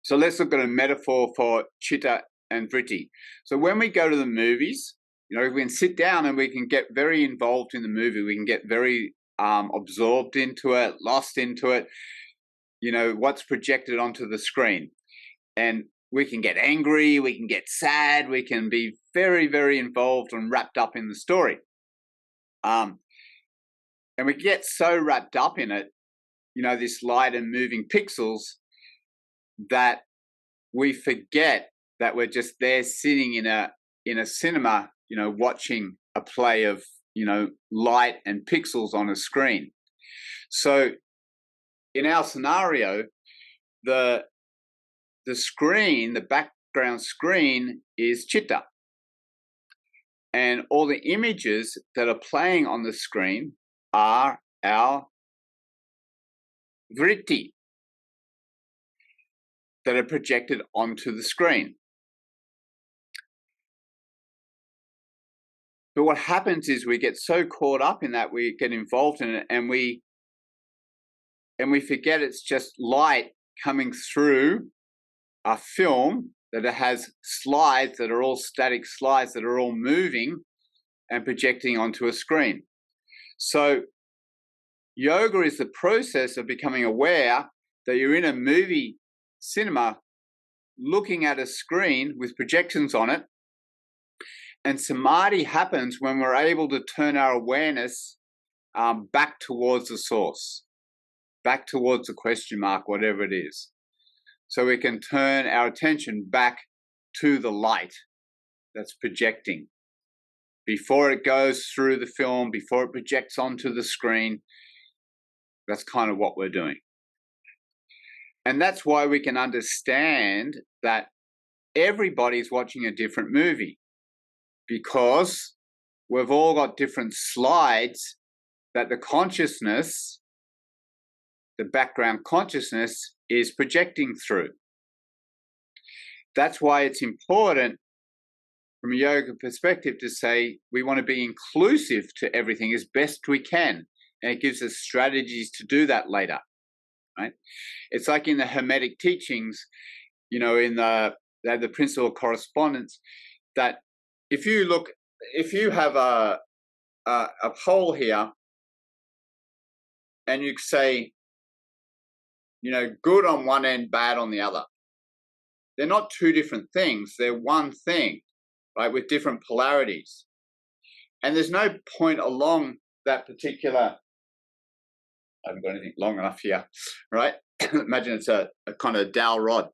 So let's look at a metaphor for Citta and vritti. So when we go to the movies, we can sit down and we can get very involved in the movie. We can get very absorbed into it, lost into it, what's projected onto the screen. And we can get angry, we can get sad, we can be very, very involved and wrapped up in the story. And we get so wrapped up in it, this light and moving pixels, that we forget that we're just there sitting in a cinema, watching a play of, light and pixels on a screen. So in our scenario, the screen, the background screen is Citta. And all the images that are playing on the screen are our vritti that are projected onto the screen. But what happens is we get so caught up in that, we get involved in it, and we forget it's just light coming through a film, that it has slides that are all static slides that are all moving and projecting onto a screen. So yoga is the process of becoming aware that you're in a movie cinema looking at a screen with projections on it. And samadhi happens when we're able to turn our awareness back towards the source, back towards the question mark, whatever it is. So we can turn our attention back to the light that's projecting. Before it goes through the film, before it projects onto the screen, that's kind of what we're doing. And that's why we can understand that everybody's watching a different movie, because we've all got different slides that the consciousness, the background consciousness, is projecting through. That's why it's important from a yoga perspective to say we want to be inclusive to everything as best we can. And it gives us strategies to do that later, right? It's like in the Hermetic teachings, in the principle of correspondence, that if you have a pole here, and you say, good on one end, bad on the other. They're not two different things. They're one thing, right, with different polarities. And there's no point along that particular, I haven't got anything long enough here, right? Imagine it's a kind of dowel rod.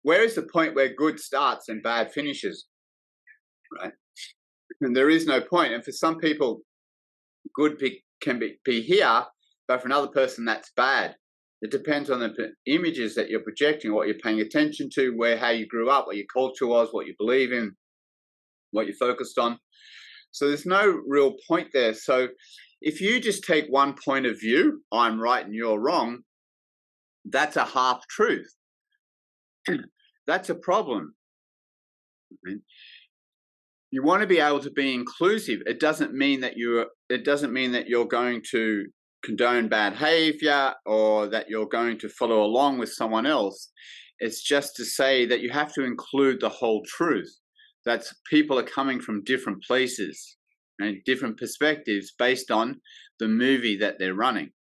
Where is the point where good starts and bad finishes, right? And there is no point. And for some people, good can be here, but for another person, that's bad. It depends on the images that you're projecting, what you're paying attention to, how you grew up, what your culture was, what you believe in, what you're focused on. So there's no real point there. So if you just take one point of view, I'm right and you're wrong, that's a half truth. That's a problem. You want to be able to be inclusive. It doesn't mean that you're going to condone bad behavior or that you're going to follow along with someone else. It's just to say that you have to include the whole truth. That people are coming from different places and different perspectives based on the movie that they're running.